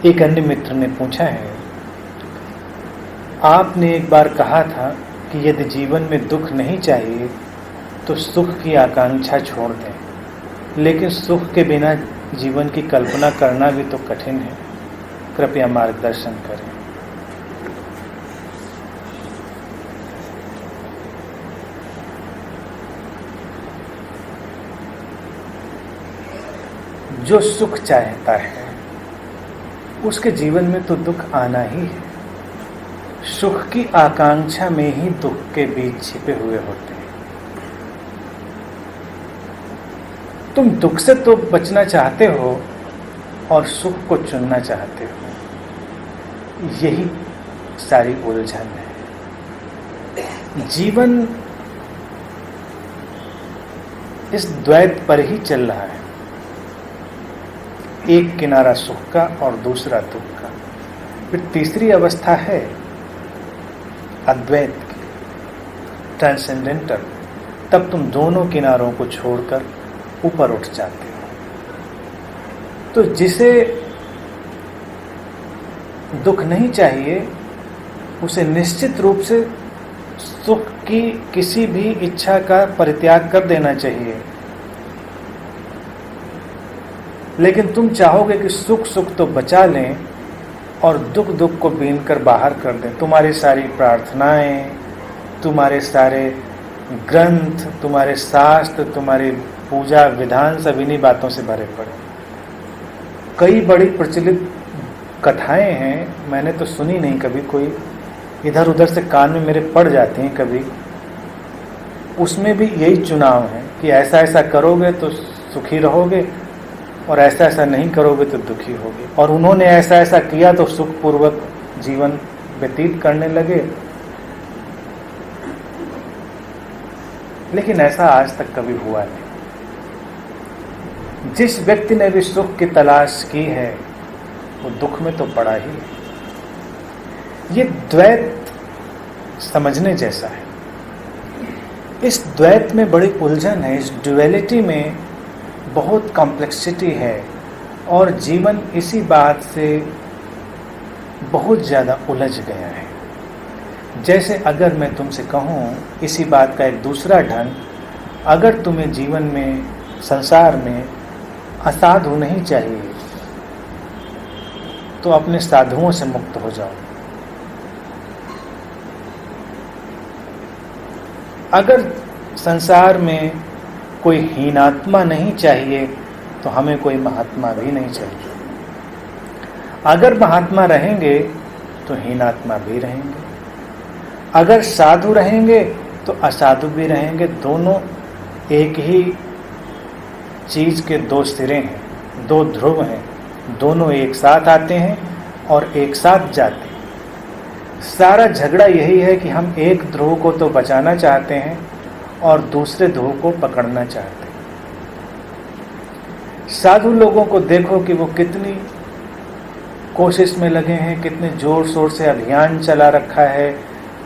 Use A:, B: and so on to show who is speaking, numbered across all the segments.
A: एक अन्य मित्र ने पूछा है, आपने एक बार कहा था कि यदि जीवन में दुख नहीं चाहिए तो सुख की आकांक्षा छोड़ दें, लेकिन सुख के बिना जीवन की कल्पना करना भी तो कठिन है। कृपया मार्गदर्शन करें। जो सुख चाहता है उसके जीवन में तो दुख आना ही है। सुख की आकांक्षा में ही दुख के बीज छिपे हुए होते हैं। तुम दुख से तो बचना चाहते हो और सुख को चुनना चाहते हो। यही सारी उलझन है। जीवन इस द्वैत पर ही चल रहा है, एक किनारा सुख का और दूसरा दुख का। फिर तीसरी अवस्था है अद्वैत की, ट्रांसेंडेंटल। तब तुम दोनों किनारों को छोड़कर ऊपर उठ जाते हो। तो जिसे दुख नहीं चाहिए उसे निश्चित रूप से सुख की किसी भी इच्छा का परित्याग कर देना चाहिए। लेकिन तुम चाहोगे कि सुख सुख तो बचा लें और दुख दुख को बीन कर बाहर कर दें। तुम्हारी सारी प्रार्थनाएं, तुम्हारे सारे ग्रंथ, तुम्हारे शास्त्र, तुम्हारी पूजा विधान सब इन्हीं बातों से भरे पड़े। कई बड़ी प्रचलित कथाएं हैं, मैंने तो सुनी नहीं कभी, कोई इधर उधर से कान में मेरे पड़ जाती हैं कभी। उसमें भी यही चुनाव है कि ऐसा ऐसा करोगे तो सुखी रहोगे और ऐसा ऐसा नहीं करोगे तो दुखी होगे। और उन्होंने ऐसा ऐसा किया तो सुखपूर्वक जीवन व्यतीत करने लगे। लेकिन ऐसा आज तक कभी हुआ नहीं। जिस व्यक्ति ने भी सुख की तलाश की है वो दुख में तो पड़ा ही है। ये द्वैत समझने जैसा है। इस द्वैत में बड़ी उलझन है। इस ड्युअलिटी में बहुत कॉम्प्लेक्सिटी है और जीवन इसी बात से बहुत ज़्यादा उलझ गया है। जैसे अगर मैं तुमसे कहूँ इसी बात का एक दूसरा ढंग, अगर तुम्हें जीवन में, संसार में असाधु नहीं चाहिए तो अपने साधुओं से मुक्त हो जाओ। अगर संसार में कोई हीनात्मा नहीं चाहिए तो हमें कोई महात्मा भी नहीं चाहिए। अगर महात्मा रहेंगे तो हीनात्मा भी रहेंगे। अगर साधु रहेंगे तो असाधु भी रहेंगे। दोनों एक ही चीज के दो सिरे हैं, दो ध्रुव हैं। दोनों एक साथ आते हैं और एक साथ जाते हैं। सारा झगड़ा यही है कि हम एक ध्रुव को तो बचाना चाहते हैं और दूसरे ध्रुव को पकड़ना चाहते हैं। साधु लोगों को देखो कि वो कितनी कोशिश में लगे हैं, कितने जोर शोर से अभियान चला रखा है,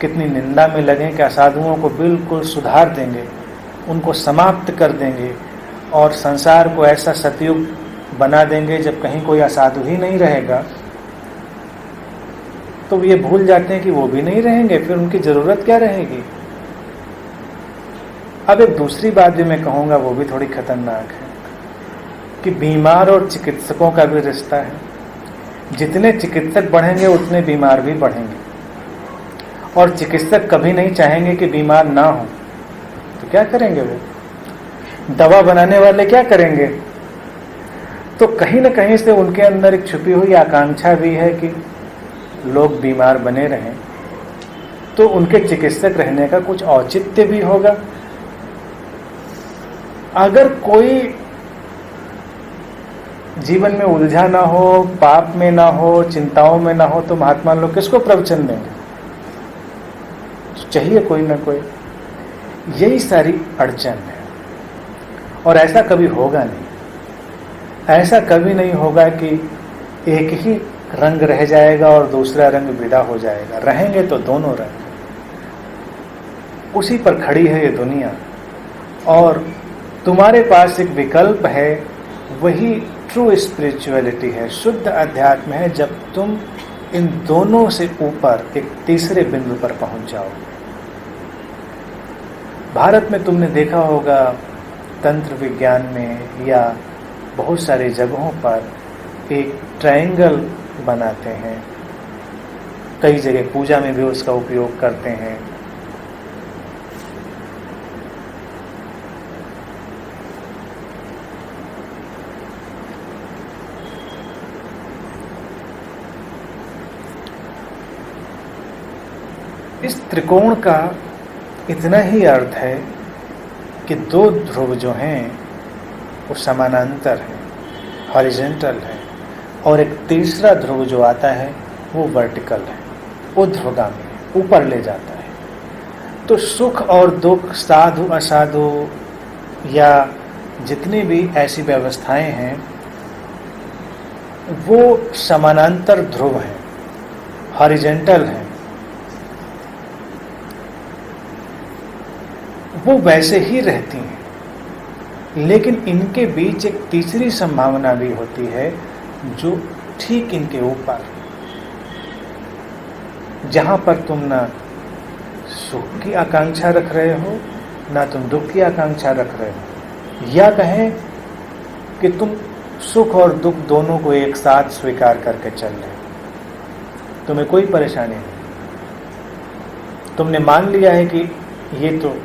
A: कितनी निंदा में लगे कि असाधुओं को बिल्कुल सुधार देंगे, उनको समाप्त कर देंगे और संसार को ऐसा सतयुग बना देंगे जब कहीं कोई असाधु ही नहीं रहेगा। तो ये भूल जाते हैं कि वो भी नहीं रहेंगे, फिर उनकी ज़रूरत क्या रहेगी। अब एक दूसरी बात भी मैं कहूँगा, वो भी थोड़ी खतरनाक है कि बीमार और चिकित्सकों का भी रिश्ता है। जितने चिकित्सक बढ़ेंगे उतने बीमार भी बढ़ेंगे और चिकित्सक कभी नहीं चाहेंगे कि बीमार ना हो। तो क्या करेंगे वो? दवा बनाने वाले क्या करेंगे? तो कहीं ना कहीं से उनके अंदर एक छुपी हुई आकांक्षा भी है कि लोग बीमार बने रहें, तो उनके चिकित्सक रहने का कुछ औचित्य भी होगा। अगर कोई जीवन में उलझा ना हो, पाप में ना हो, चिंताओं में ना हो, तो महात्मा लोग किसको प्रवचन देंगे? चाहिए कोई ना कोई। यही सारी अड़चन है और ऐसा कभी होगा नहीं। ऐसा कभी नहीं होगा कि एक ही रंग रह जाएगा और दूसरा रंग विदा हो जाएगा। रहेंगे तो दोनों रंग। उसी पर खड़ी है ये दुनिया और तुम्हारे पास एक विकल्प है, वही ट्रू स्पिरिचुअलिटी है, शुद्ध अध्यात्म है जब तुम इन दोनों से ऊपर एक तीसरे बिंदु पर पहुंच जाओ। भारत में तुमने देखा होगा तंत्र विज्ञान में या बहुत सारी जगहों पर एक ट्रायंगल बनाते हैं, कई जगह पूजा में भी उसका उपयोग करते हैं। इस त्रिकोण का इतना ही अर्थ है कि दो ध्रुव जो हैं वो समानांतर हैं, हॉरिजॉन्टल है, और एक तीसरा ध्रुव जो आता है वो वर्टिकल है, ऊर्ध्वगामी है, ऊपर ले जाता है। तो सुख और दुख, साधु असाधु या जितनी भी ऐसी व्यवस्थाएं हैं वो समानांतर ध्रुव हैं, हॉरिजॉन्टल हैं। वो वैसे ही रहती हैं, लेकिन इनके बीच एक तीसरी संभावना भी होती है जो ठीक इनके ऊपर, जहां पर तुम ना सुख की आकांक्षा रख रहे हो ना तुम दुख की आकांक्षा रख रहे हो, या कहें कि तुम सुख और दुख दोनों को एक साथ स्वीकार करके चल रहे हो, तुम्हें कोई परेशानी नहीं। तुमने मान लिया है कि ये तो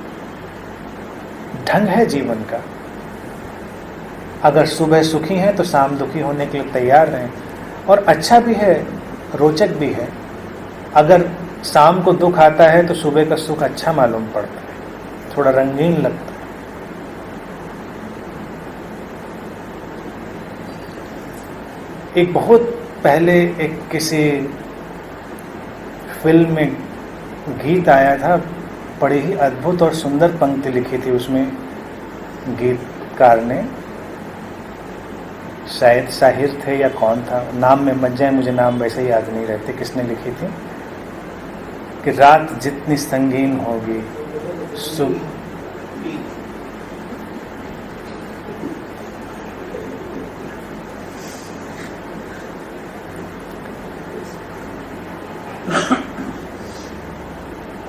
A: ढंग है जीवन का, अगर सुबह सुखी हैं तो शाम दुखी होने के लिए तैयार रहें, और अच्छा भी है, रोचक भी है। अगर शाम को दुख आता है तो सुबह का सुख अच्छा मालूम पड़ता है, थोड़ा रंगीन लगता है। एक बहुत पहले एक किसी फिल्म में गीत आया था, बड़ी ही अद्भुत और सुंदर पंक्ति लिखी थी उसमें गीतकार ने, शायद शाहिर थे या कौन था, नाम में मत जाए, मुझे नाम वैसे ही याद नहीं रहते किसने लिखी थी, कि रात जितनी संगीन होगी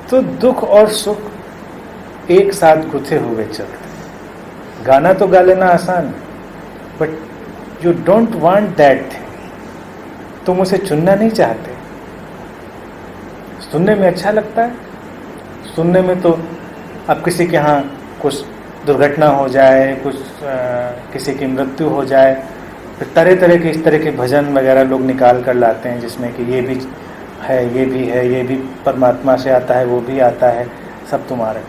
A: तो दुख और सुख एक साथ गुथे हुए चलते। गाना तो गा लेना आसान, but you don't want that thing, तुम उसे चुनना नहीं चाहते। सुनने में अच्छा लगता है, सुनने में तो अब किसी के यहाँ कुछ दुर्घटना हो जाए, कुछ किसी की मृत्यु हो जाए, फिर तरह तरह के इस तरह के भजन वगैरह लोग निकाल कर लाते हैं, जिसमें कि ये भी है, ये भी है, ये भी परमात्मा से आता है, वो भी आता है, सब तुम्हारे।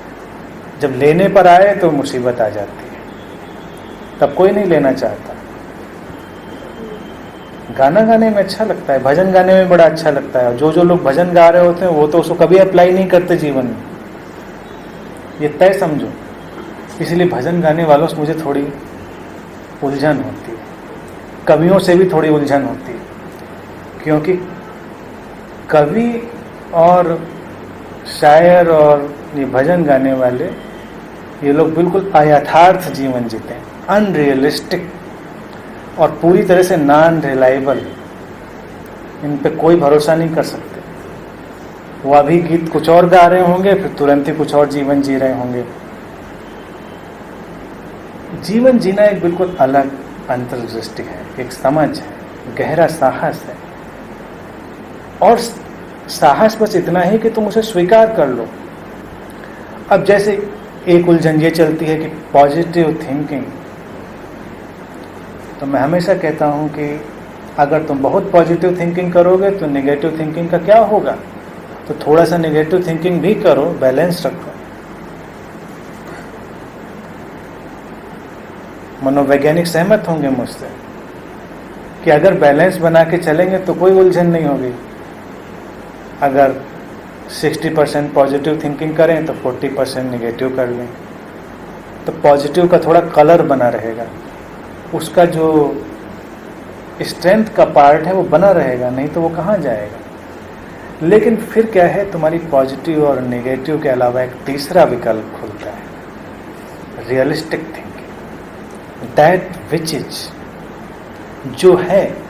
A: जब लेने पर आए तो मुसीबत आ जाती है, तब कोई नहीं लेना चाहता। गाना गाने में अच्छा लगता है, भजन गाने में बड़ा अच्छा लगता है। जो लोग भजन गा रहे होते हैं वो तो उसको कभी अप्लाई नहीं करते जीवन में, ये तय समझो। इसलिए भजन गाने वालों से मुझे थोड़ी उलझन होती है, कवियों से भी थोड़ी उलझन होती है, क्योंकि कवि और शायर और ये भजन गाने वाले, ये लोग बिल्कुल अयथार्थ जीवन जीते हैं, अनरियलिस्टिक और पूरी तरह से नॉन रिलायबल। इन पे कोई भरोसा नहीं कर सकते। वो अभी गीत कुछ और गा रहे होंगे, फिर तुरंत ही कुछ और जीवन जी रहे होंगे। जीवन जीना एक बिल्कुल अलग अंतर्दृष्टि है, एक समझ है, गहरा साहस है। और साहस बस इतना ही कि तुम उसे स्वीकार कर लो। अब जैसे एक उलझन ये चलती है कि पॉजिटिव थिंकिंग, तो मैं हमेशा कहता हूँ कि अगर तुम बहुत पॉजिटिव थिंकिंग करोगे तो नेगेटिव थिंकिंग का क्या होगा। तो थोड़ा सा नेगेटिव थिंकिंग भी करो, बैलेंस रखो। मनोवैज्ञानिक सहमत होंगे मुझसे कि अगर बैलेंस बना के चलेंगे तो कोई उलझन नहीं होगी। अगर 60% पॉजिटिव थिंकिंग करें तो 40% नेगेटिव कर लें, तो पॉजिटिव का थोड़ा कलर बना रहेगा, उसका जो स्ट्रेंथ का पार्ट है वो बना रहेगा, नहीं तो वो कहाँ जाएगा। लेकिन फिर क्या है, तुम्हारी पॉजिटिव और नेगेटिव के अलावा एक तीसरा विकल्प खुलता है, realistic thinking, that which is जो है